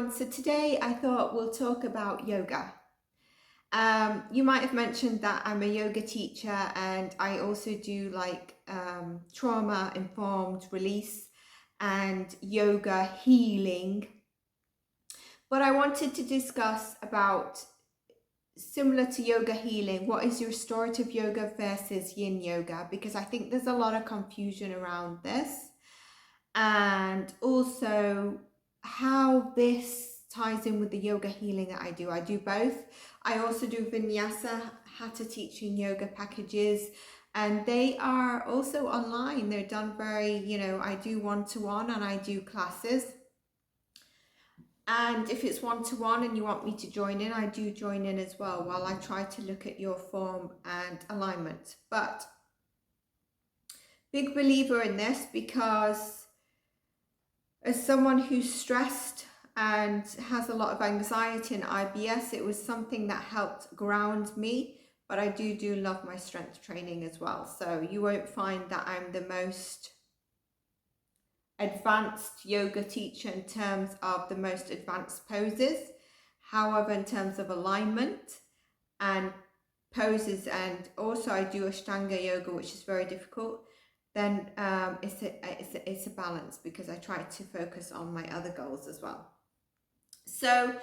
everyone. So today I thought we'll talk about yoga. You might have mentioned that I'm a yoga teacher and I also do trauma informed release and yoga healing. But I wanted to discuss about, similar to yoga healing, what is restorative yoga versus yin yoga, because I think there's a lot of confusion around this, and also how this ties in with the yoga healing that I do. I do both. I also do vinyasa, hatha teaching yoga packages, and they are also online. They're done very, I do one-to-one and I do classes. And if it's one-to-one and you want me to join in, I do join in as well while I try to look at your form and alignment. But big believer in this, because as someone who's stressed and has a lot of anxiety and IBS, it was something that helped ground me. But I do love my strength training as well. So you won't find that I'm the most advanced yoga teacher in terms of the most advanced poses. However, in terms of alignment and poses, and also I do Ashtanga yoga, which is very difficult, then it's a balance, because I try to focus on my other goals as well. So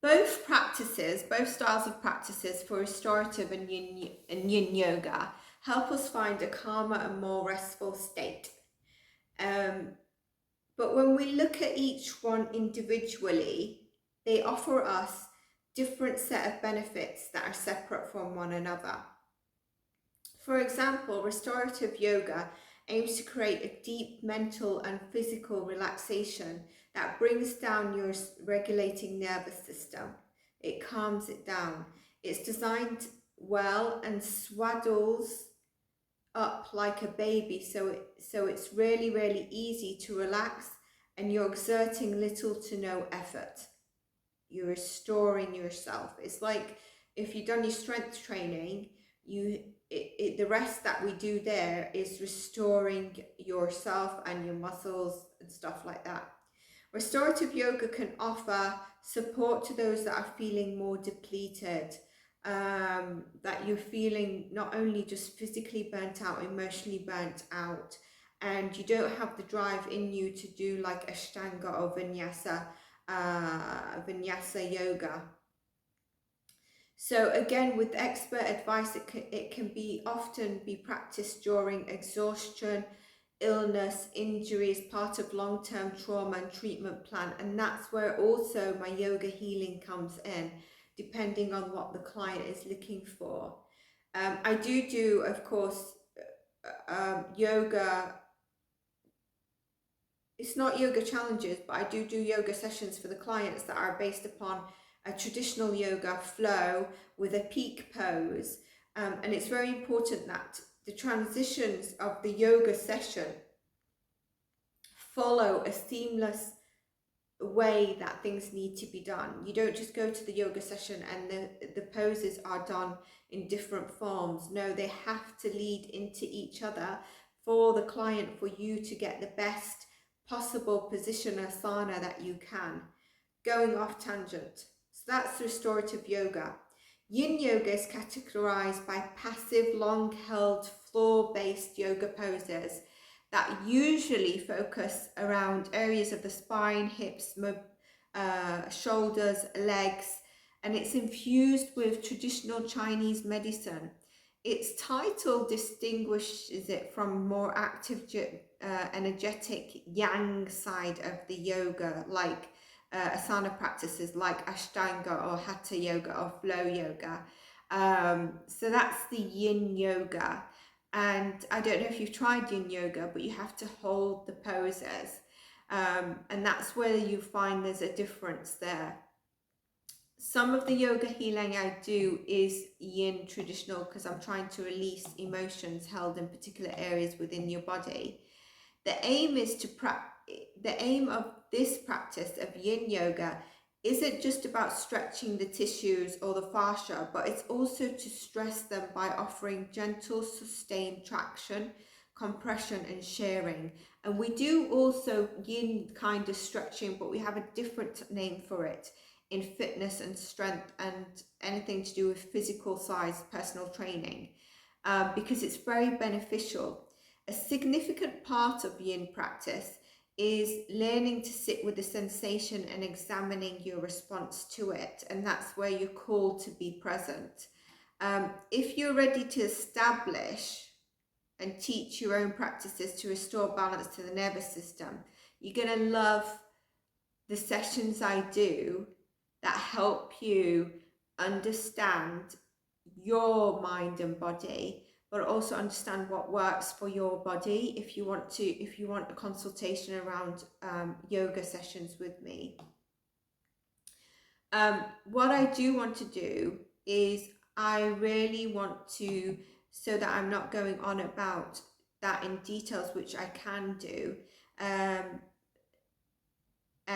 both practices, both styles of practices for restorative and yin yoga help us find a calmer and more restful state. But when we look at each one individually, they offer us different set of benefits that are separate from one another. For example, restorative yoga aims to create a deep mental and physical relaxation that brings down your regulating nervous system. It calms it down. It's designed well and swaddles up like a baby, so it's really easy to relax, and you're exerting little to no effort. You're restoring yourself. It's like if you've done your strength training, the rest that we do there is restoring yourself and your muscles and stuff like that. Restorative yoga can offer support to those that are feeling more depleted, that you're feeling not only just physically burnt out, emotionally burnt out, and you don't have the drive in you to do like Ashtanga or Vinyasa yoga. So again, with expert advice, it can often be practiced during exhaustion, illness, injury, as part of long-term trauma and treatment plan. And that's where also my yoga healing comes in, depending on what the client is looking for. I do, of course, yoga. It's not yoga challenges, but I do yoga sessions for the clients that are based upon a traditional yoga flow with a peak pose. And it's very important that the transitions of the yoga session follow a seamless way that things need to be done. You don't just go to the yoga session and the poses are done in different forms. No, they have to lead into each other for the client, for you to get the best possible position asana that you can. Going off tangent. So that's restorative yoga. Yin yoga is categorized by passive, long-held, floor-based yoga poses that usually focus around areas of the spine, hips, shoulders, legs, and it's infused with traditional Chinese medicine. Its title distinguishes it from more active, energetic yang side of the yoga, like asana practices like Ashtanga or Hatha yoga or flow yoga. So that's the yin yoga. And I don't know if you've tried yin yoga, but you have to hold the poses. And that's where you find there's a difference there. Some of the yoga healing I do is yin traditional, because I'm trying to release emotions held in particular areas within your body. The aim of this practice of yin yoga isn't just about stretching the tissues or the fascia, but it's also to stress them by offering gentle, sustained traction, compression and sharing. And we do also yin kind of stretching, but we have a different name for it in fitness and strength and anything to do with physical size personal training, because it's very beneficial. A significant part of yin practice is learning to sit with the sensation and examining your response to it, and that's where you're called to be present. If you're ready to establish and teach your own practices to restore balance to the nervous system, you're going to love the sessions I do that help you understand your mind and body, but also understand what works for your body if you want a consultation around yoga sessions with me. What I do want to do is I really want to, so that I'm not going on about that in details, which I can do, and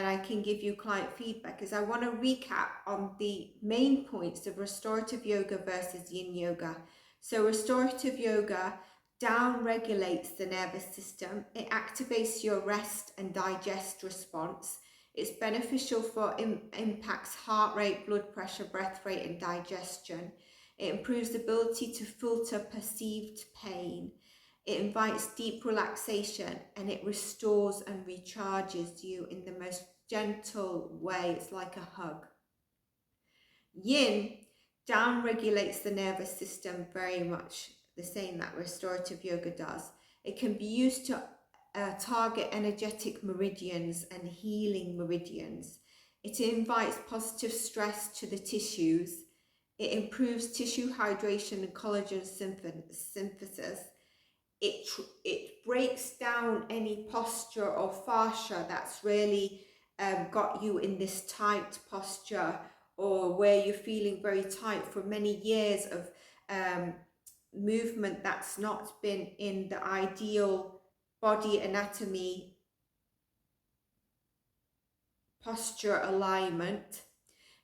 I can give you client feedback, is I want to recap on the main points of restorative yoga versus yin yoga. So restorative yoga down regulates the nervous system. It activates your rest and digest response. It's beneficial for impacts heart rate, blood pressure, breath rate, and digestion. It improves the ability to filter perceived pain. It invites deep relaxation, and it restores and recharges you in the most gentle way. It's like a hug. Yin down regulates the nervous system very much the same that restorative yoga does. It can be used to target energetic meridians and healing meridians. It invites positive stress to the tissues. It improves tissue hydration and collagen synthesis. It breaks down any posture or fascia that's really got you in this tight posture, or where you're feeling very tight for many years of movement that's not been in the ideal body anatomy posture alignment.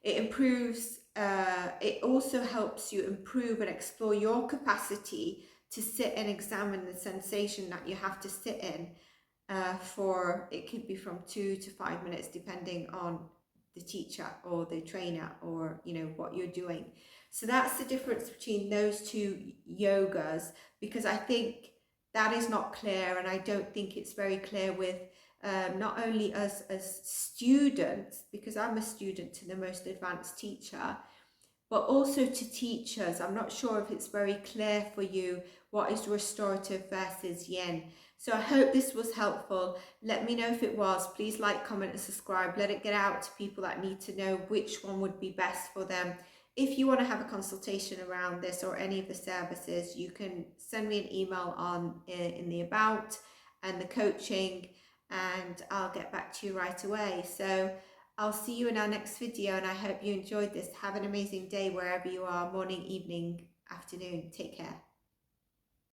It improves, it also helps you improve and explore your capacity to sit and examine the sensation that you have to sit in for, it could be from 2 to 5 minutes depending on the teacher or the trainer, or what you're doing. So that's the difference between those two yogas, because I think that is not clear, and I don't think it's very clear with not only us as students, because I'm a student to the most advanced teacher, but also to teachers. I'm not sure if it's very clear for you what is restorative versus yin. So I hope this was helpful. Let me know if it was. Please like, comment and subscribe. Let it get out to people that need to know which one would be best for them. If you want to have a consultation around this or any of the services, you can send me an email on in the about and the coaching, and I'll get back to you right away. So I'll see you in our next video, and I hope you enjoyed this. Have an amazing day wherever you are, morning, evening, afternoon. Take care.